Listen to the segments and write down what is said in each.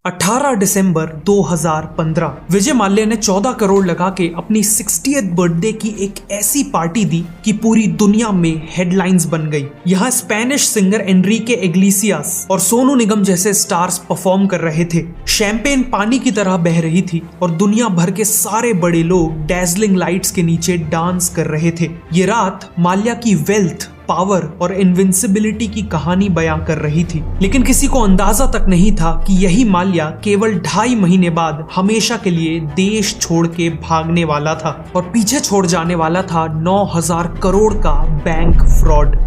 18 दिसंबर 2015 विजय माल्या ने 14 करोड़ लगा के अपनी 60th बर्थडे की एक ऐसी पार्टी दी कि पूरी दुनिया में हेडलाइंस बन गई। यहाँ स्पेनिश सिंगर एनरिके इग्लेसियास और सोनू निगम जैसे स्टार्स परफॉर्म कर रहे थे। शैंपेन पानी की तरह बह रही थी और दुनिया भर के सारे बड़े लोग डैजलिंग लाइट्स के नीचे डांस कर रहे थे। ये रात माल्या की वेल्थ, पावर और इनविंसिबिलिटी की कहानी बयां कर रही थी, लेकिन किसी को अंदाजा तक नहीं था कि यही माल्या केवल 2.5 महीने बाद हमेशा के लिए देश छोड़ के भागने वाला था और पीछे छोड़ जाने वाला था 9,000 करोड़ का बैंक फ्रॉड।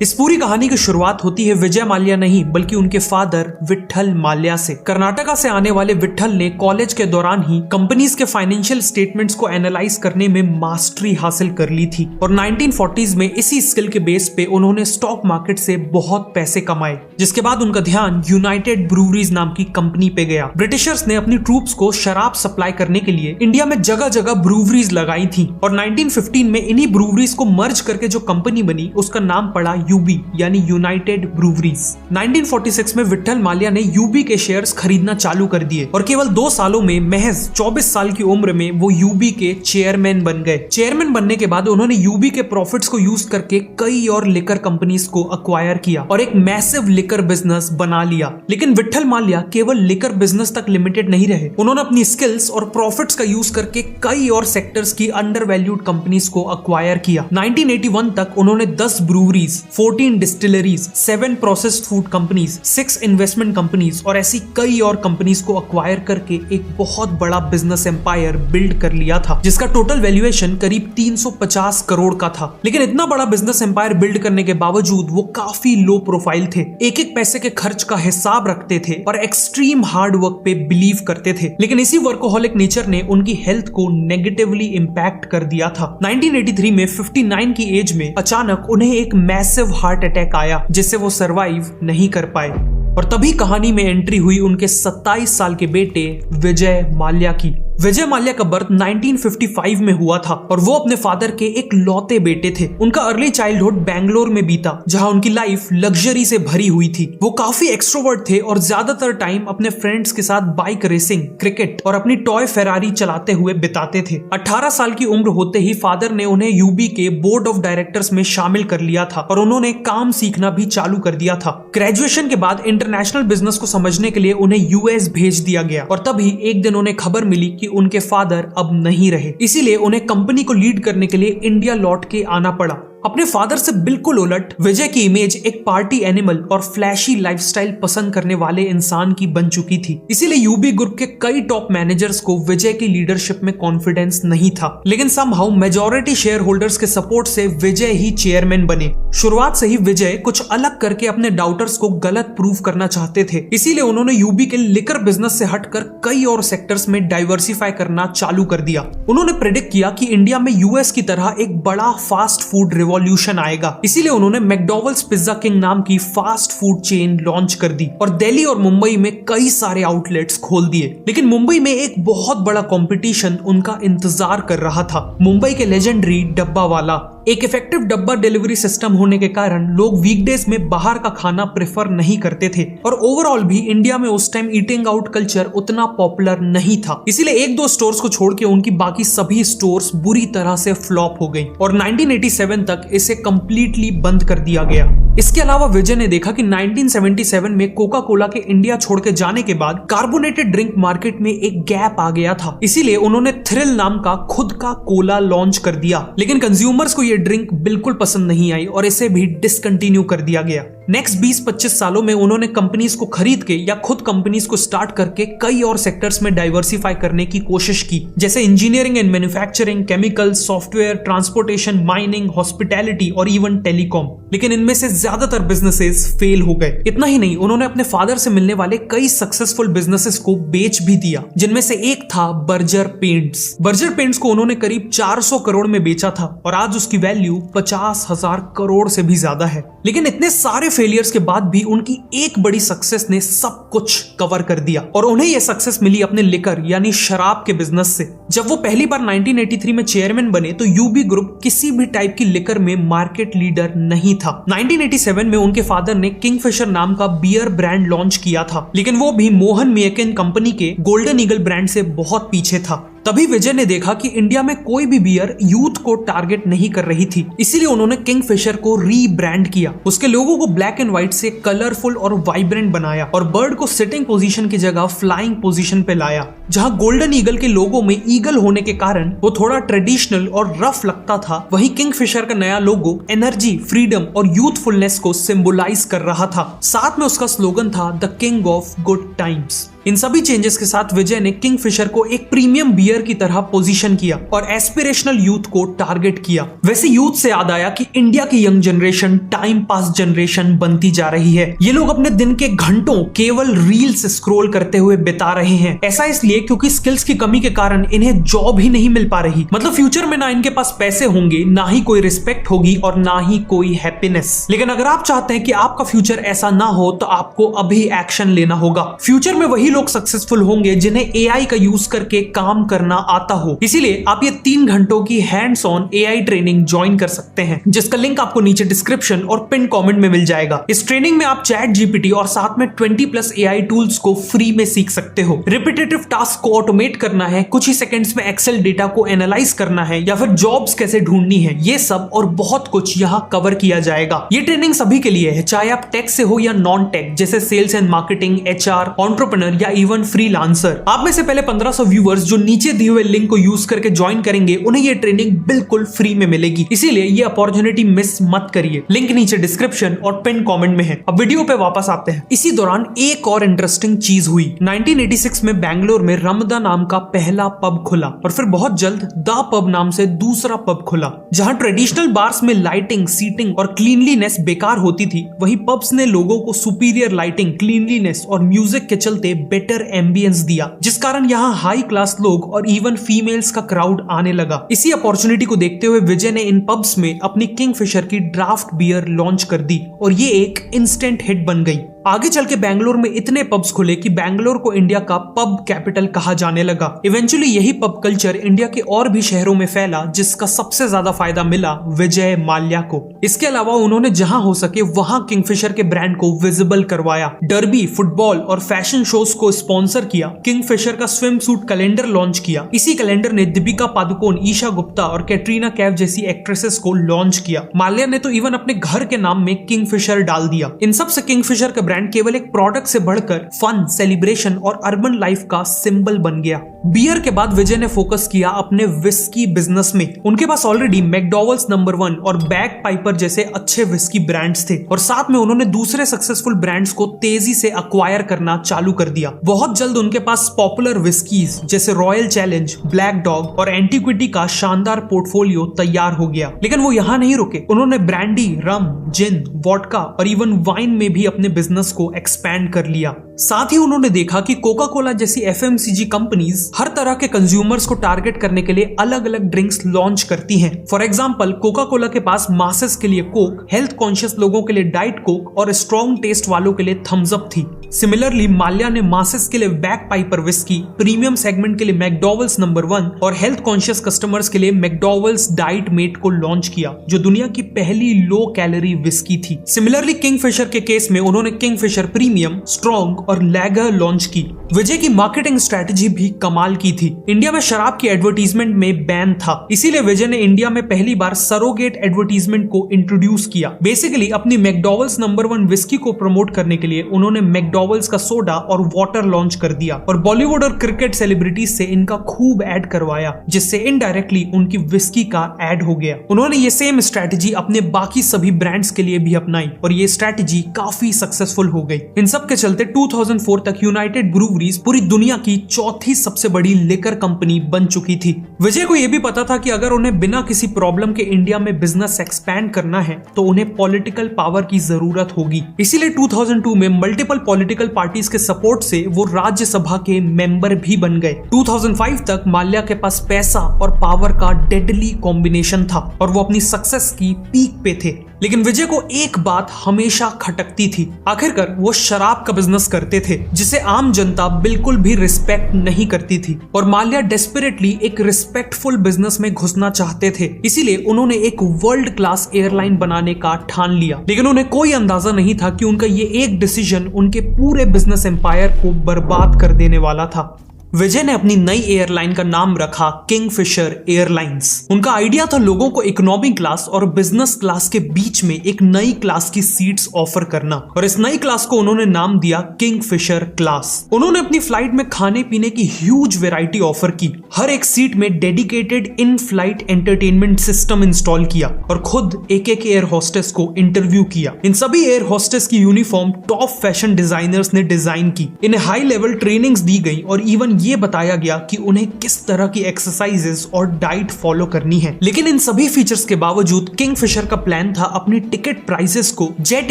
इस पूरी कहानी की शुरुआत होती है विजय माल्या नहीं बल्कि उनके फादर विट्ठल माल्या से। कर्नाटका से आने वाले विट्ठल ने कॉलेज के दौरान ही कंपनीज के फाइनेंशियल स्टेटमेंट्स को एनालाइज करने में मास्टरी हासिल कर ली थी और 1940s में इसी स्किल के बेस पे उन्होंने स्टॉक मार्केट से बहुत पैसे कमाए, जिसके बाद उनका ध्यान यूनाइटेड ब्रूवरीज नाम की कंपनी पे गया। ब्रिटिशर्स ने अपनी ट्रूप्स को शराब सप्लाई करने के लिए इंडिया में जगह जगह ब्रूवरीज लगाई थी और 1915 में इन्हीं ब्रूवरीज को मर्ज करके जो कंपनी बनी उसका नाम पड़ा यूबी यानी यूनाइटेड ब्रूवरीज। 1946 में विट्ठल माल्या ने यूबी के शेयर्स खरीदना चालू कर दिए और केवल 2 सालों में महज 24 साल की उम्र में वो यूबी के चेयरमैन बन गए। चेयरमैन बनने के बाद उन्होंने यूबी के प्रॉफिट्स को यूज करके कई और लिकर कंपनीज को अक्वायर किया और एक मैसिव लिकर बिजनेस बना लिया। लेकिन विट्ठल माल्या केवल लिकर बिजनेस तक लिमिटेड नहीं रहे। उन्होंने अपनी स्किल्स और प्रॉफिट्स का यूज करके कई और सेक्टर्स की अंडर वैल्यूड कंपनीज को अक्वायर किया। 1981 तक उन्होंने 10 breweries, 14 distilleries, 7 processed food companies, 6 investment companies और ऐसी कई और कंपनीज को अक्वायर करके एक बहुत बड़ा बिजनेस एम्पायर बिल्ड कर लिया था, जिसका टोटल वैल्यूएशन करीब 350 करोड़ का था। लेकिन इतना बड़ा बिजनेस एम्पायर बिल्ड करने के बावजूद वो काफी लो प्रोफाइल थे, एक एक पैसे के खर्च का हिसाब रखते थे और एक्सट्रीम हार्ड वर्क पे बिलीव करते थे। लेकिन इसी वर्कोहॉलिक नेचर ने उनकी हेल्थ को नेगेटिवली इंपैक्ट कर दिया था। 1983 में 59 की एज में अचानक उन्हें एक मैसिव हार्ट अटैक आया, जिससे वो सरवाइव नहीं कर पाए और तभी कहानी में एंट्री हुई उनके 27 साल के बेटे विजय माल्या की। विजय माल्या का बर्थ 1955 में हुआ था और वो अपने फादर के एक लौते बेटे थे। उनका अर्ली चाइल्डहुड बैंगलोर में बीता, जहां उनकी लाइफ लग्जरी से भरी हुई थी। वो काफी एक्सट्रोवर्ट थे और ज्यादातर टाइम अपने फ्रेंड्स के साथ बाइक रेसिंग, क्रिकेट और अपनी टॉय फेरारी चलाते हुए बिताते थे। 18 साल की उम्र होते ही फादर ने उन्हें यूबी के बोर्ड ऑफ डायरेक्टर्स में शामिल कर लिया था और उन्होंने काम सीखना भी चालू कर दिया था। ग्रेजुएशन के बाद इंटरनेशनल बिजनेस को समझने के लिए उन्हें यूएस भेज दिया गया और तभी एक दिन उन्हें खबर मिली कि उनके फादर अब नहीं रहे, इसीलिए उन्हें कंपनी को लीड करने के लिए इंडिया लौट के आना पड़ा। अपने फादर से बिल्कुल उलट विजय की इमेज एक पार्टी एनिमल और फ्लैशी लाइफस्टाइल पसंद करने वाले इंसान की बन चुकी थी। इसीलिए यूबी ग्रुप के कई टॉप मैनेजर्स को विजय की लीडरशिप में कॉन्फिडेंस नहीं था, लेकिन समहाउ मेजॉरिटी शेयर होल्डर्स के सपोर्ट से विजय ही चेयरमैन बने। शुरुआत से ही विजय कुछ अलग करके अपने डाउटर्स को गलत प्रूव करना चाहते थे, इसीलिए उन्होंने यूबी के लिकर बिजनेस से हटकर कई और सेक्टर्स में डाइवर्सिफाई करना चालू कर दिया। उन्होंने प्रेडिक्ट किया कि इंडिया में यूएस की तरह एक बड़ा फास्ट फूड रिवॉल्यूशन आएगा, इसीलिए उन्होंने मैकडॉवेल्स पिज्जा किंग नाम की फास्ट फूड चेन लॉन्च कर दी और दिल्ली और मुंबई में कई सारे आउटलेट्स खोल दिए। लेकिन मुंबई में एक बहुत बड़ा कंपटीशन उनका इंतजार कर रहा था। मुंबई के लेजेंडरी डब्बा वाला। एक इफेक्टिव डब्बा डिलीवरी सिस्टम होने के कारण लोग वीकडेज में बाहर का खाना प्रेफर नहीं करते थे और ओवरऑल भी इंडिया में उस टाइम ईटिंग आउट कल्चर उतना पॉपुलर नहीं था, इसीलिए 1-2 स्टोर्स को छोड़ के उनकी बाकी सभी स्टोर्स बुरी तरह से फ्लॉप हो गई और 1987 तक इसे कंप्लीटली बंद कर दिया गया। इसके अलावा विजय ने देखा कि 1977 में कोका कोला के इंडिया छोड़ के जाने के बाद कार्बोनेटेड ड्रिंक मार्केट में एक गैप आ गया था, इसीलिए उन्होंने थ्रिल नाम का खुद का कोला लॉन्च कर दिया। लेकिन कंज्यूमर्स को ड्रिंक बिल्कुल पसंद नहीं आई और इसे भी डिसकंटिन्यू कर दिया गया। नेक्स्ट 20-25 सालों में उन्होंने कंपनीज को खरीद के या खुद कंपनीज को स्टार्ट करके कई और सेक्टर्स में डाइवर्सिफाई करने की कोशिश की, जैसे engineering and manufacturing, chemical, software, transportation, mining, hospitality और इवन टेलीकॉम। लेकिन इनमें से ज्यादातर बिजनेसेस फेल हो गए। इतना ही नहीं, उन्होंने अपने फादर से मिलने वाले कई सक्सेसफुल बिजनेसेस को बेच भी दिया, जिनमें से एक था बर्जर पेंट्स। बर्जर पेंट्स को उन्होंने करीब 400 करोड़ में बेचा था और आज उसकी वैल्यू 50,000 करोड़ से भी ज्यादा है। लेकिन इतने सारे फेलियर्स के बाद भी उनकी एक बड़ी सक्सेस ने सब कुछ कवर कर दिया और उन्हें यह सक्सेस मिली अपने लिकर यानी शराब के बिजनेस से। जब वो पहली बार 1983 में चेयरमैन बने तो यूबी ग्रुप किसी भी टाइप की लिकर में मार्केट लीडर नहीं था। 1987 में उनके फादर ने किंगफिशर नाम का बियर ब्रांड लॉन्च किया था, लेकिन वो भी मोहन मियाकिन कंपनी के गोल्डन ईगल ब्रांड से बहुत पीछे था। तभी विजय ने देखा कि इंडिया में कोई भी बियर यूथ को टारगेट नहीं कर रही थी, इसीलिए उन्होंने किंगफिशर को रीब्रांड किया। उसके लोगों को ब्लैक एंड व्हाइट से कलरफुल और वाइब्रेंट बनाया और बर्ड को सिटिंग पोजीशन की जगह फ्लाइंग पोजीशन पे लाया। जहां गोल्डन ईगल के लोगो में ईगल होने के कारण वो थोड़ा ट्रेडिशनल और रफ लगता था, वहीं किंगफिशर का नया लोगो एनर्जी, फ्रीडम और यूथफुलनेस को सिंबलाइज कर रहा था। साथ में उसका स्लोगन था the king of good times. इन सभी चेंजेस के साथ विजय ने किंगफिशर को एक प्रीमियम बियर की तरह पोजीशन किया और एस्पिरेशनल यूथ को टारगेट किया। वैसे यूथ से याद आया कि इंडिया की young generation time pass generation बनती जा रही है। ये लोग अपने दिन के घंटों केवल रील्स स्क्रॉल करते हुए बिता रहे हैं। ऐसा इसलिए क्योंकि स्किल्स की कमी के कारण इन्हें जॉब ही नहीं मिल पा रही। मतलब फ्यूचर में ना इनके पास पैसे होंगे, ना ही कोई रिस्पेक्ट होगी और ना ही कोई हैप्पीनेस। लेकिन अगर आप चाहते हैं कि आपका फ्यूचर ऐसा ना हो तो आपको अभी एक्शन लेना होगा। फ्यूचर में वही लोग सक्सेसफुल होंगे जिन्हें एआई का यूज करके काम करना आता हो। इसीलिए आप ये 3 घंटों की hands on AI training join कर सकते हैं, जिसका लिंक आपको नीचे डिस्क्रिप्शन और पिन कमेंट में मिल जाएगा। इस ट्रेनिंग में आप चैट जीपीटी और साथ में 20+ एआई टूल्स को फ्री में सीख सकते हो। रिपीटेटिव टास्क को ऑटोमेट करना है, कुछ ही सेकंड्स में एक्सेल डेटा को एनालाइज करना है या फिर जॉब्स कैसे ढूंढनी है, ये सब और बहुत कुछ यहाँ कवर किया जाएगा। ये ट्रेनिंग सभी के लिए है, चाहे आप टेक से हो या नॉन टेक, जैसे sales and marketing, HR, entrepreneur या इवन फ्रीलांसर। आप में से पहले 1500 व्यूअर्स जो नीचे दिए हुए लिंक को यूज करके ज्वाइन करेंगे, उन्हें ये ट्रेनिंग बिल्कुल फ्री में मिलेगी। इसीलिए ये अपॉर्चुनिटी मिस मत करिए। लिंक नीचे डिस्क्रिप्शन और पिन कमेंट में है। अब वीडियो पे वापस आते हैं। इसी दौरान एक और इंटरेस्टिंग चीज हुई। 1986 में बैंगलोर में रमदा नाम का पहला पब खुला और फिर बहुत जल्द द पब नाम से दूसरा पब खुला। जहां ट्रेडिशनल बार्स में लाइटिंग, सीटिंग और क्लीनलीनेस बेकार होती थी, वहीं पब्स ने लोगों को सुपीरियर लाइटिंग, क्लीनलीनेस और म्यूजिक के चलते बेटर एम्बियंस दिया, जिस कारण यहाँ हाई क्लास लोग और इवन फीमेल्स का क्राउड आने लगा। इसी अपॉर्चुनिटी को देखते हुए विजय ने इन पब्स में अपनी किंगफिशर की ड्राफ्ट बियर लॉन्च कर दी और ये एक इंस्टेंट हिट बन गई। आगे चल के बैंगलोर में इतने पब्स खुले कि बैंगलोर को इंडिया का पब कैपिटल कहा जाने लगा। इवेंचुअली यही पब कल्चर इंडिया के और भी शहरों में फैला, जिसका सबसे ज्यादा फायदा मिला विजय माल्या को। इसके अलावा उन्होंने जहां हो सके वहां किंगफिशर के ब्रांड को विजिबल करवाया, डर्बी, फुटबॉल और फैशन शोज को स्पॉन्सर किया, किंगफिशर का स्विम सूट कैलेंडर लॉन्च किया। इसी कैलेंडर ने दीपिका पादुकोण, ईशा गुप्ता और कैटरीना कैफ जैसी एक्ट्रेसेस को लॉन्च किया। माल्या ने तो इवन अपने घर के नाम में किंगफिशर डाल दिया। इन सब से किंगफिशर का केवल एक प्रोडक्ट से बढ़कर फन, सेलिब्रेशन और अर्बन लाइफ का सिंबल बन गया। बियर के बाद विजय ने फोकस किया अपने विस्की बिजनेस में। उनके पास ऑलरेडी मैकडॉवेल्स नंबर 1 और बैग पाइपर जैसे अच्छे विस्की ब्रांड्स थे और साथ में उन्होंने दूसरे सक्सेसफुल ब्रांड्स को तेजी से अक्वायर करना चालू कर दिया। बहुत जल्द उनके पास पॉपुलर विस्कीज जैसे रॉयल चैलेंज, ब्लैक डॉग और एंटीक्विटी का शानदार पोर्टफोलियो तैयार हो गया। लेकिन वो यहाँ नहीं रुके, उन्होंने ब्रांडी, रम, जिन, वोडका और इवन वाइन में भी अपने बिजनेस को एक्सपैंड कर लिया। साथ ही उन्होंने देखा कि कोका कोला जैसी एफएमसीजी कंपनीज हर तरह के कंज्यूमर्स को टारगेट करने के लिए अलग अलग ड्रिंक्स लॉन्च करती हैं। फॉर एग्जांपल, कोका कोला के पास मासेस के लिए कोक, हेल्थ कॉन्शियस लोगों के लिए डाइट कोक और स्ट्रॉन्ग टेस्ट वालों के लिए थम्स अप थी। सिमिलरली माल्या ने मासेस के लिए back Piper whisky, premium segment के लिए मैकडॉवेल्स नंबर 1 और हेल्थ कॉन्शियस कस्टमर्स के लिए मैकडॉवेल्स डाइट मेट को लॉन्च किया, जो दुनिया की पहली लो कैलोरी विस्की थी। सिमिलरली किंगफिशर के केस में उन्होंने किंगफिशर प्रीमियम, स्ट्रॉन्ग और लैगर लॉन्च की। विजय की मार्केटिंग स्ट्रेटजी भी कमाल की थी। इंडिया में शराब की एडवर्टीजमेंट में बैन था, इसीलिए विजय ने इंडिया में पहली बार सरोगेट एडवर्टीजमेंट को इंट्रोड्यूस किया। बेसिकली अपनी मैकडॉवेल्स नंबर 1 विस्की को प्रमोट करने के लिए उन्होंने मैकडॉवेल्स का सोडा और वाटर लॉन्च कर दिया और बॉलीवुड और क्रिकेट सेलिब्रिटीज से इनका खूब ऐड करवाया, जिससे इनडायरेक्टली उनकी विस्की का ऐड हो गया। उन्होंने ये सेम स्ट्रेटजी अपने बाकी सभी ब्रांड्स के लिए भी अपनाई और ये स्ट्रेटजी काफी सक्सेसफुल हो गई। इन सब के चलते 2004 तक यूनाइटेड ब्रूवरीज पूरी दुनिया की चौथी सबसे बड़ी लिकर कंपनी बन चुकी थी। विजय को यह भी पता था कि अगर उन्हें बिना किसी प्रॉब्लम के इंडिया में बिजनेस एक्सपैंड करना है तो उन्हें पॉलिटिकल पावर की जरूरत होगी। इसीलिए 2002 में मल्टीपल पॉलिटिकल पार्टीज के सपोर्ट से वो राज्यसभा के मेंबर भी बन गए। 2005 तक माल्या के पास पैसा और पावर का डेडली कॉम्बिनेशन था और वो अपनी सक्सेस की पीक पे थे। लेकिन विजय को एक बात हमेशा खटकती थी। आखिरकार वो शराब का बिजनेस करते थे जिसे आम जनता बिल्कुल भी रिस्पेक्ट नहीं करती थी और माल्या डेस्परेटली एक रिस्पेक्टफुल बिजनेस में घुसना चाहते थे। इसीलिए उन्होंने एक वर्ल्ड क्लास एयरलाइन बनाने का ठान लिया, लेकिन उन्हें कोई अंदाजा नहीं था कि उनका ये एक डिसीजन उनके पूरे बिजनेस एम्पायर को बर्बाद कर देने वाला था। विजय ने अपनी नई एयरलाइन का नाम रखा किंगफिशर एयरलाइंस। उनका आइडिया था लोगों को इकोनॉमी क्लास और बिजनेस क्लास के बीच में एक नई क्लास की सीट्स ऑफर करना, और इस नई क्लास को उन्होंने नाम दिया किंगफिशर क्लास। उन्होंने अपनी फ्लाइट में खाने पीने की ह्यूज वैरायटी ऑफर की, हर एक सीट में dedicated in flight entertainment system install किया और खुद एक एक एयर होस्टेस को इंटरव्यू किया। इन सभी एयर होस्टेस की यूनिफॉर्म टॉप फैशन डिजाइनर्स ने डिजाइन की, इन्हें हाई लेवल ट्रेनिंग्स दी गई और इवन ये बताया गया कि उन्हें किस तरह की एक्सरसाइजेस और डाइट फॉलो करनी है। लेकिन इन सभी फीचर्स के बावजूद किंगफिशर का प्लान था अपनी टिकट प्राइसेस को जेट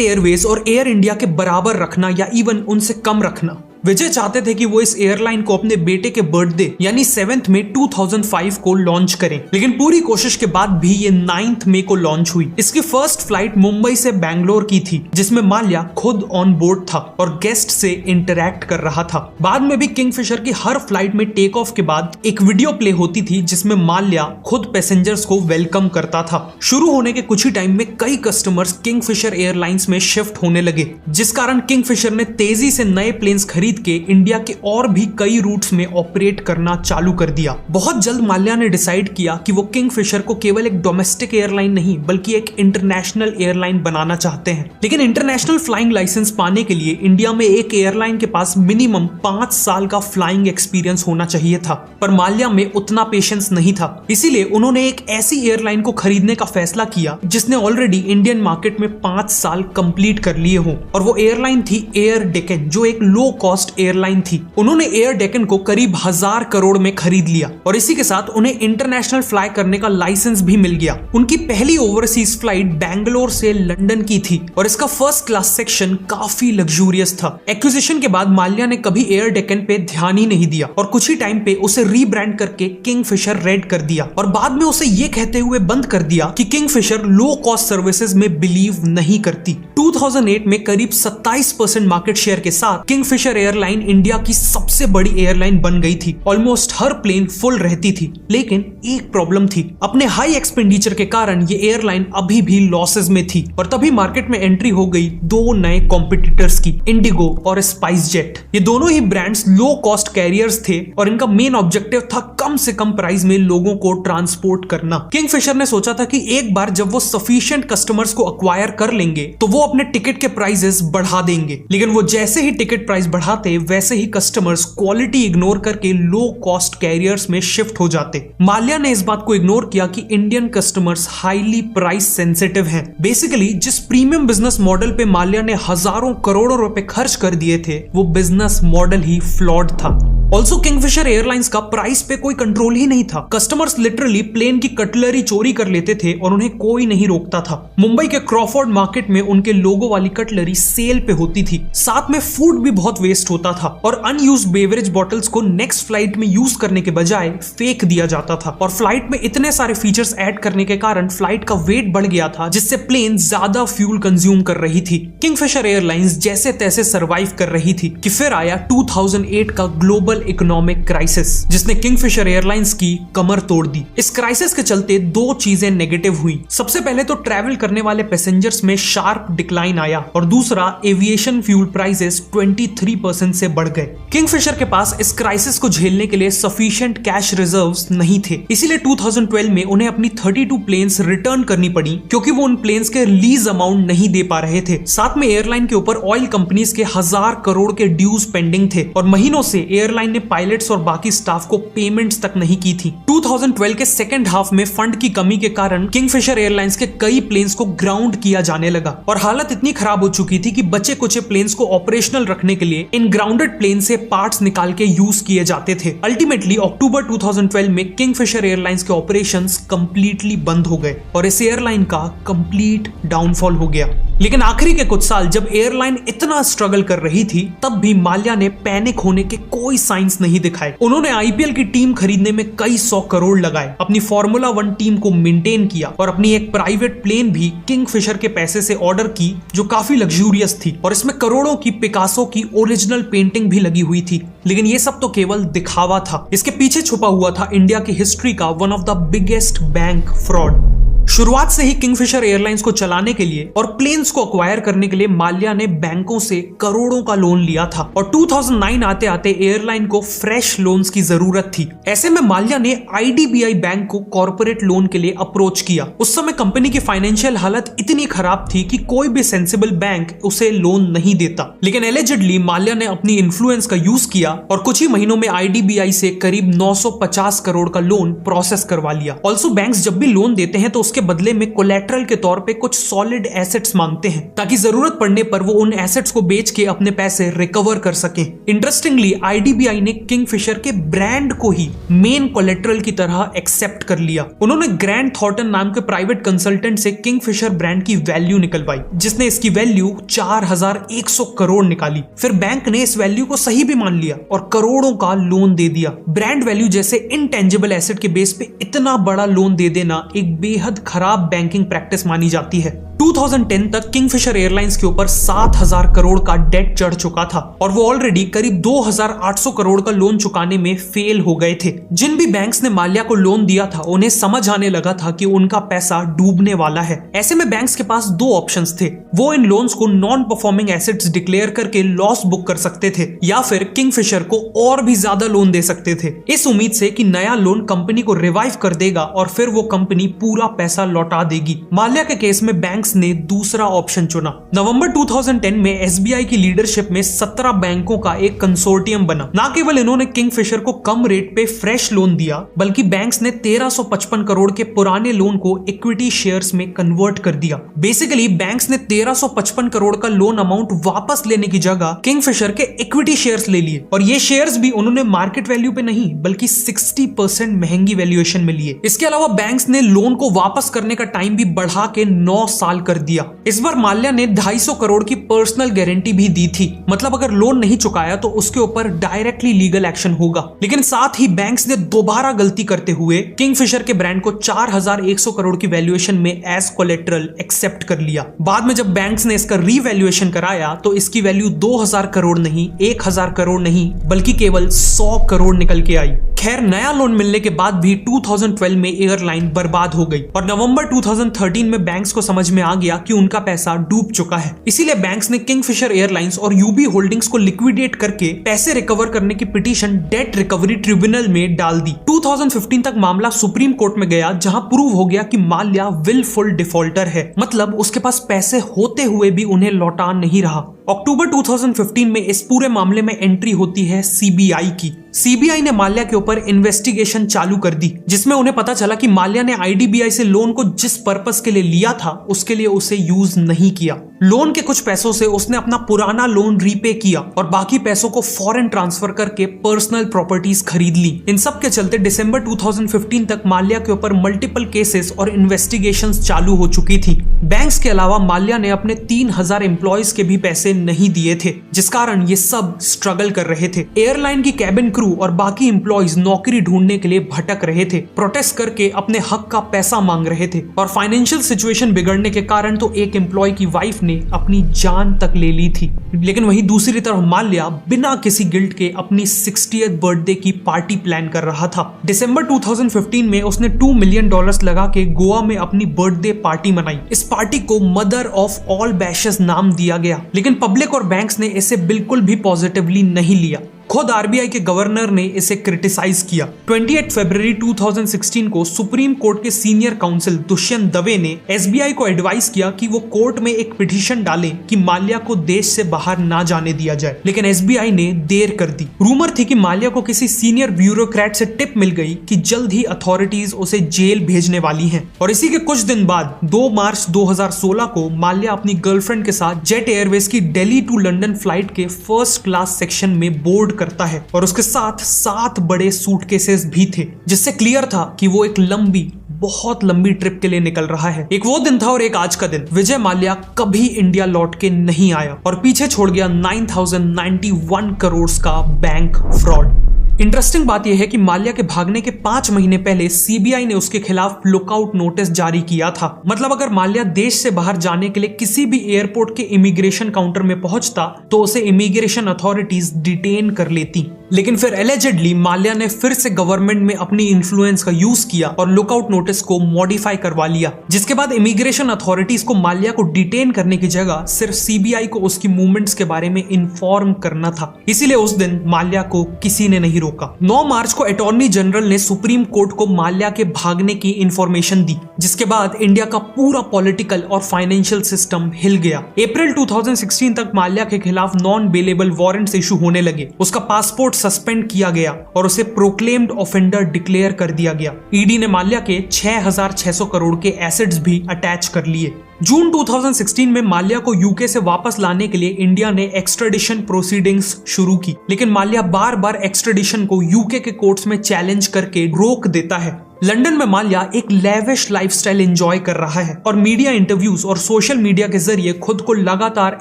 एयरवेज और एयर इंडिया के बराबर रखना या इवन उनसे कम रखना। विजय चाहते थे कि वो इस एयरलाइन को अपने बेटे के बर्थडे यानी 7 मई 2005 को लॉन्च करें, लेकिन पूरी कोशिश के बाद भी ये 9 मई को लॉन्च हुई। इसकी फर्स्ट फ्लाइट मुंबई से बैंगलोर की थी, जिसमें माल्या खुद ऑन बोर्ड था और गेस्ट से इंटरैक्ट कर रहा था। बाद में भी किंगफिशर की हर फ्लाइट में टेक ऑफ के बाद एक वीडियो प्ले होती थी जिसमें माल्या खुद पैसेंजर्स को वेलकम करता था। शुरू होने के कुछ ही टाइम में कई कस्टमर्स किंगफिशर एयरलाइंस में शिफ्ट होने लगे, जिस कारण किंगफिशर ने तेजी से नए प्लेन्स खरीद के इंडिया के और भी कई रूट्स में ऑपरेट करना चालू कर दिया। बहुत जल्द माल्या ने डिसाइड किया कि वो किंगफिशर को केवल एक डोमेस्टिक एयरलाइन नहीं बल्कि एक इंटरनेशनल एयरलाइन बनाना चाहते हैं। लेकिन इंटरनेशनल फ्लाइंग लाइसेंस पाने के लिए इंडिया में एक एयरलाइन के पास मिनिमम 5 साल का फ्लाइंग एक्सपीरियंस होना चाहिए था, पर माल्या में उतना पेशेंस नहीं था। इसीलिए उन्होंने एक ऐसी एयरलाइन को खरीदने का फैसला किया जिसने ऑलरेडी इंडियन मार्केट में 5 साल कंप्लीट कर लिए हो, और वो एयरलाइन थी एयर डेक्कन, जो एक लो कॉस्ट एयरलाइन थी। उन्होंने एयर डेक्कन को करीब 1000 करोड़ में खरीद लिया और इसी के साथ उन्हें इंटरनेशनल फ्लाई करने का लाइसेंस भी मिल गया। उनकी पहली ओवरसीज फ्लाइट बैंगलोर से लंदन की थी और इसका फर्स्ट क्लास सेक्शन काफी लग्जूरियस था। एक्विजिशन के बाद माल्या ने कभी एयर डेक्कन पे ध्यान ही नहीं दिया और कुछ ही टाइम पे उसे रीब्रांड करके किंगफिशर रेड कर दिया और बाद में उसे ये कहते हुए बंद कर दिया कि किंगफिशर लो कॉस्ट सर्विसेज में बिलीव नहीं करती। 2008 में करीब 27% मार्केट शेयर के साथ किंगफिशर एयरलाइन इंडिया की सबसे बड़ी एयरलाइन बन गई थी। ऑलमोस्ट हर प्लेन फुल रहती थी, लेकिन एक प्रॉब्लम थी। अपने हाई एक्सपेंडिचर के कारण ये एयरलाइन अभी भी लॉसेस में थी और तभी मार्केट में एंट्री हो गई 2 नए कॉम्पिटिटर्स की, इंडिगो और स्पाइस जेट। ये दोनों ही ब्रांड्स लो कॉस्ट कैरियर्स थे और इनका मेन ऑब्जेक्टिव था कम से कम प्राइस में लोगों को ट्रांसपोर्ट करना। किंगफिशर ने सोचा था कि एक बार जब वो सफिशिएंट कस्टमर्स को अक्वायर कर लेंगे तो वो अपने टिकट के प्राइसेस बढ़ा देंगे, लेकिन वो जैसे ही टिकट प्राइस बढ़ाते वैसे ही कस्टमर्स क्वालिटी इग्नोर करके लो कॉस्ट कैरियर्स में शिफ्ट हो जाते। माल्या ने इस बात को इग्नोर किया कि Indian customers highly price sensitive हैं। बेसिकली जिस प्रीमियम बिजनेस मॉडल पे माल्या ने हजारों करोड़ों रुपए खर्च कर दिए थे वो बिजनेस मॉडल ही फ्लॉड था। ऑल्सो किंगफिशर एयरलाइंस का प्राइस पे कोई कंट्रोल ही नहीं था। कस्टमर्स लिटरली प्लेन की कटलरी चोरी कर लेते थे और उन्हें कोई नहीं रोकता था। मुंबई के क्रॉफोर्ड मार्केट में उनके लोगो वाली कटलरी सेल पे होती थी। साथ में फूड भी बहुत वेस्ट होता था और अनयूज्ड बेवरेज बॉटल्स को नेक्स्ट फ्लाइट में यूज करने के बजाय फेंक दिया जाता था। और फ्लाइट में इतने सारे फीचर्स ऐड करने के कारण फ्लाइट का वेट बढ़ गया था, जिससे प्लेन ज्यादा फ्यूल कंज्यूम कर रही थी। किंगफिशर एयरलाइंस जैसे तैसे सरवाइव कर रही थी कि फिर आया 2008 का ग्लोबल इकोनॉमिक क्राइसिस, जिसने किंगफिशर एयरलाइंस की कमर तोड़ दी। इस क्राइसिस के चलते 2 चीजें नेगेटिव हुई। सबसे पहले तो ट्रैवल करने वाले पैसेंजर्स में शार्प डिक्लाइन आया और दूसरा एविएशन फ्यूल प्राइसेस 23% से बढ़ गए। किंगफिशर के पास इस क्राइसिस को झेलने के लिए सफिशिएंट कैश रिजर्व्स नहीं थे, इसीलिए 2012 में उन्हें अपनी 32 प्लेन्स रिटर्न करनी पड़ी क्योंकि वो उन प्लेन्स के लीज अमाउंट नहीं दे पा रहे थे। साथ में एयरलाइन के ऊपर ऑयल कंपनीज के 1000 करोड़ के ड्यूज पेंडिंग थे और महीनों से एयरलाइन ने पायलट्स और बाकी स्टाफ को पेमेंट्स तक नहीं की थी। 2012 के सेकेंड हाफ में फंड की कमी के कारण किंगफिशर एयरलाइंस के कई प्लेन्स को ग्राउंड किया जाने लगा और हालत इतनी खराब हो चुकी थी कि बचे कुछ प्लेन्स को ऑपरेशनल रखने के लिए इन ग्राउंडेड प्लेन से पार्ट्स निकाल के यूज किए जाते थे। अल्टीमेटली अक्टूबर 2012 में किंगफिशर एयरलाइंस के ऑपरेशंस कंप्लीटली बंद हो गए और इस एयरलाइन का कंप्लीट डाउनफॉल हो गया। लेकिन आखिरी के कुछ साल जब एयरलाइन इतना स्ट्रगल कर रही थी, तब भी माल्या ने पैनिक होने के कोई साइंस नहीं दिखाए। उन्होंने आईपीएल की टीम खरीदने में कई 100 करोड़ लगाए, अपनी फॉर्मूला 1 टीम को मेंटेन किया और अपनी एक प्राइवेट प्लेन भी किंगफिशर के पैसे से ऑर्डर की, जो काफी लग्जूरियस थी और इसमें करोड़ों की पिकासो की ओरिजिनल पेंटिंग भी लगी हुई थी। लेकिन ये सब तो केवल दिखावा था। इसके पीछे छुपा हुआ था इंडिया की हिस्ट्री का one of the biggest bank fraud. शुरुआत से ही किंगफिशर एयरलाइंस को चलाने के लिए और प्लेन्स को अक्वायर करने के लिए माल्या ने बैंकों से करोड़ों का लोन लिया था और 2009 आते आते एयरलाइन को फ्रेश लोन्स की जरूरत थी। ऐसे में माल्या ने आईडीबीआई बैंक को कॉर्पोरेट लोन के लिए अप्रोच किया। उस समय कंपनी की फाइनेंशियल हालत इतनी खराब थी कि कोई भी सेंसिबल बैंक उसे लोन नहीं देता। लेकिन एलिजिडली माल्या ने अपनी इन्फ्लुएंस का यूज किया और कुछ ही महीनों में आईडीबीआई से करीब 950 करोड़ का लोन प्रोसेस करवा लिया। ऑल्सो बैंक्स जब भी लोन देते हैं तो उसके बदले में कोलैटरल के तौर पे कुछ सॉलिड एसेट्स मांगते हैं, ताकि जरूरत पड़ने पर वो उन एसेट्स को बेच के अपने पैसे रिकवर कर सकें। इंटरेस्टिंगली आईडीबीआई ने किंगफिशर के ब्रांड को ही मेन कोलैटरल की तरह एक्सेप्ट कर लिया। उन्होंने ग्रैंड थॉर्टन नाम के प्राइवेट कंसल्टेंट से किंगफिशर ब्रांड की वैल्यू निकलवाई, जिसने इसकी वैल्यू 4100 करोड़ निकाली। फिर बैंक ने इस वैल्यू को सही भी मान लिया और करोड़ों का लोन दे दिया। ब्रांड वैल्यू जैसे इनटेंजिबल एसेट के बेस पे इतना बड़ा लोन दे देना एक बेहद खराब बैंकिंग प्रैक्टिस मानी जाती है। 2010 तक किंगफिशर एयरलाइंस के ऊपर 7000 करोड़ का डेट चढ़ चुका था और वो ऑलरेडी करीब 2800 करोड़ का लोन चुकाने में फेल हो गए थे। जिन भी बैंक्स ने माल्या को लोन दिया था, उन्हें समझ आने लगा था कि उनका पैसा डूबने वाला है। ऐसे में बैंक्स के पास दो ऑप्शंस थे। वो इन लोन्स को नॉन परफॉर्मिंग एसेट्स डिक्लेयर करके लॉस बुक कर सकते थे या फिर किंगफिशर को और भी ज्यादा लोन दे सकते थे, इस उम्मीद से कि नया लोन कंपनी को रिवाइव कर देगा और फिर वो कंपनी पूरा पैसा लौटा देगी। माल्या के केस में बैंक ने दूसरा ऑप्शन चुना। नवंबर 2010 में एसबीआई की लीडरशिप में 17 बैंकों का एक कंसोर्टियम बना। ना केवल इन्होंने किंगफिशर को कम रेट पे फ्रेश लोन दिया, बल्कि बैंक्स ने 1355 करोड़ के पुराने लोन को इक्विटी शेयर्स में कन्वर्ट कर दिया। बेसिकली बैंक्स ने 1355 करोड़ का लोन अमाउंट वापस लेने की जगह किंगफिशर के इक्विटी शेयर्स ले लिए और ये शेयर्स भी उन्होंने मार्केट वैल्यू पे नहीं बल्कि 60% महंगी वैल्यूएशन में लिए। इसके अलावा बैंक्स ने लोन को वापस करने का टाइम भी बढ़ा के 9 साल कर दिया। इस बार माल्या ने 250 करोड़ की पर्सनल गारंटी भी दी थी, मतलब अगर लोन नहीं चुकाया तो उसके ऊपर डायरेक्टली लीगल एक्शन होगा। लेकिन साथ ही बैंक्स ने दोबारा गलती करते हुए किंगफिशर के ब्रांड को 4100 करोड़ की वैल्यूएशन में एज कोलेटरल एक्सेप्ट कर लिया। बाद में जब बैंक्स ने इसका रीवैल्यूएशन कराया तो इसकी वैल्यू 2000 करोड़ नहीं, 1000 करोड़ नहीं, बल्कि केवल 100 करोड़ निकल के आई। खैर, नया लोन मिलने के बाद भी 2012 में एयरलाइन बर्बाद हो गई और नवंबर 2013 में बैंक्स को समझ में आ गया कि उनका पैसा डूब चुका है। इसीलिए बैंक्स ने किंगफिशर एयरलाइंस और यूबी होल्डिंग्स को लिक्विडेट करके पैसे रिकवर करने की पिटीशन डेट रिकवरी ट्रिब्यूनल में डाल दी। 2015 तक मामला सुप्रीम कोर्ट में गया, जहां प्रूव हो गया कि माल्या विलफुल डिफॉल्टर है, मतलब उसके पास पैसे होते हुए भी उन्हें लौटा नहीं रहा। अक्टूबर 2015 में इस पूरे मामले में एंट्री होती है सीबीआई की। सीबीआई ने माल्या के ऊपर इन्वेस्टिगेशन चालू कर दी, जिसमें उन्हें पता चला कि माल्या ने आईडीबीआई से लोन को जिस पर्पस के लिए लिया था उसके लिए उसे यूज नहीं किया। लोन के कुछ पैसों से उसने अपना पुराना लोन रीपे किया और बाकी पैसों को फॉरेन ट्रांसफर करके पर्सनल प्रॉपर्टीज खरीद ली। इन सब के चलते दिसंबर 2015 तक माल्या के ऊपर मल्टीपल केसेस और इन्वेस्टिगेशंस चालू हो चुकी थी। बैंक्स के अलावा माल्या ने अपने 3000 एम्प्लॉयज के भी पैसे नहीं दिए थे, जिस कारण ये सब स्ट्रगल कर रहे थे। एयरलाइन की कैबिन क्रू और बाकी एम्प्लॉयज नौकरी ढूंढने के लिए भटक रहे थे, प्रोटेस्ट करके अपने हक का पैसा मांग रहे थे और फाइनेंशियल सिचुएशन बिगड़ने के कारण तो एक एम्प्लॉय की वाइफ ने अपनी जान तक ले ली थी। लेकिन वहीं दूसरी तरफ माल्या बिना किसी गिल्ट के अपनी 60th बर्थडे की पार्टी प्लान कर रहा था। दिसंबर 2015 में उसने $2 मिलियन लगा के गोवा में अपनी बर्थडे पार्टी मनाई। इस पार्टी को मदर ऑफ ऑल बैशेस नाम दिया गया, लेकिन पब्लिक और बैंक्स ने इसे बिल्कुल भी पॉजिटिवली नहीं लिया। खुद आरबीआई के गवर्नर ने इसे क्रिटिसाइज किया। 28 फरवरी 2016 को सुप्रीम कोर्ट के सीनियर काउंसिल दुष्यंत दवे ने एसबीआई को एडवाइस किया कि वो कोर्ट में एक पिटीशन डालें कि माल्या को देश से बाहर ना जाने दिया जाए, लेकिन एसबीआई ने देर कर दी। रूमर थी कि माल्या को किसी सीनियर ब्यूरोक्रेट से टिप मिल गई कि जल्द ही अथॉरिटीज उसे जेल भेजने वाली हैं। और इसी के कुछ दिन बाद 2 मार्च 2016 को माल्या अपनी गर्लफ्रेंड के साथ जेट एयरवेज की दिल्ली टू लंदन फ्लाइट के फर्स्ट क्लास सेक्शन में बोर्ड करता है और उसके साथ 7 बड़े सूटकेसेस भी थे, जिससे क्लियर था कि वो एक लंबी बहुत लंबी ट्रिप के लिए निकल रहा है। एक वो दिन था और एक आज का दिन। विजय माल्या कभी इंडिया लौट के नहीं आया और पीछे छोड़ गया 9,091 करोड़ का बैंक फ्रॉड। इंटरेस्टिंग बात यह है कि माल्या के भागने के 5 महीने पहले सीबीआई ने उसके खिलाफ लुकआउट नोटिस जारी किया था। मतलब अगर माल्या देश से बाहर जाने के लिए किसी भी एयरपोर्ट के इमिग्रेशन काउंटर में पहुंचता तो उसे इमिग्रेशन अथॉरिटीज डिटेन कर लेती। लेकिन फिर एलिजिडली माल्या ने फिर से गवर्नमेंट में अपनी इन्फ्लुएंस का यूज किया और लुकआउट नोटिस को मॉडिफाई करवा लिया, जिसके बाद इमिग्रेशन अथॉरिटीज को माल्या को डिटेन करने की जगह सिर्फ सीबीआई को उसकी मूवमेंट्स के बारे में इन्फॉर्म करना था। इसीलिए उस दिन माल्या को किसी ने नहीं रोका। 9 मार्च को अटॉर्नी जनरल ने सुप्रीम कोर्ट को माल्या के भागने की इंफॉर्मेशन दी, जिसके बाद इंडिया का पूरा पॉलिटिकल और फाइनेंशियल सिस्टम हिल गया। अप्रैल 2016 तक माल्या के खिलाफ नॉन बेलेबल वारंट्स इशू होने लगे। उसका पासपोर्ट सस्पेंड किया गया और उसे प्रोक्लेम्ड ऑफेंडर डिक्लेयर कर दिया गया। ईडी ने माल्या के 6,600 करोड़ के एसेट्स भी अटैच कर लिए। जून 2016 में माल्या को यूके से वापस लाने के लिए इंडिया ने एक्सट्रेडिशन प्रोसीडिंग्स शुरू की, लेकिन माल्या बार बार एक्सट्रेडिशन को यूके के कोर्ट्स में चैलेंज करके रोक देता है। लंदन में माल्या एक लेविश लाइफस्टाइल एंजॉय कर रहा है और मीडिया इंटरव्यूज और सोशल मीडिया के जरिए खुद को लगातार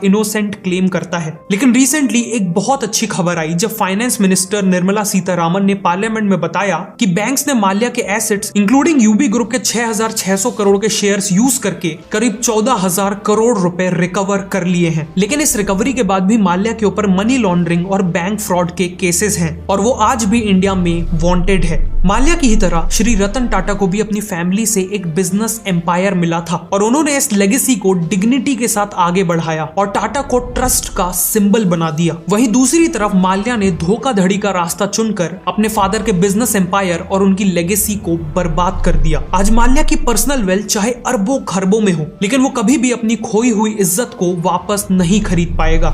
इनोसेंट क्लेम करता है। लेकिन रिसेंटली एक बहुत अच्छी खबर आई जब फाइनेंस मिनिस्टर निर्मला सीतारामन ने पार्लियामेंट में बताया कि बैंक्स ने माल्या के एसेट्स इंक्लूडिंग यूबी ग्रुप के 6,600 करोड़ के शेयर्स यूज करके करीब 14,000 करोड़ रुपए रिकवर कर लिए हैं। लेकिन इस रिकवरी के बाद भी माल्या के ऊपर मनी लॉन्ड्रिंग और बैंक फ्रॉड के केसेस हैं और वो आज भी इंडिया में वांटेड है। माल्या की ही तरह श्री रतन टाटा को भी अपनी फैमिली से एक बिजनेस एम्पायर मिला था और उन्होंने इस लेगेसी को डिग्निटी के साथ आगे बढ़ाया और टाटा को ट्रस्ट का सिंबल बना दिया। वहीं दूसरी तरफ माल्या ने धोखाधड़ी का रास्ता चुनकर अपने फादर के बिजनेस एम्पायर और उनकी लेगेसी को बर्बाद कर दिया। आज माल्या की पर्सनल वेल्थ चाहे अरबों खरबों में हो, लेकिन वो कभी भी अपनी खोई हुई इज्जत को वापस नहीं खरीद पाएगा।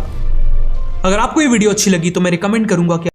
अगर आपको ये वीडियो अच्छी लगी तो मैं रिकमेंड करूंगा कि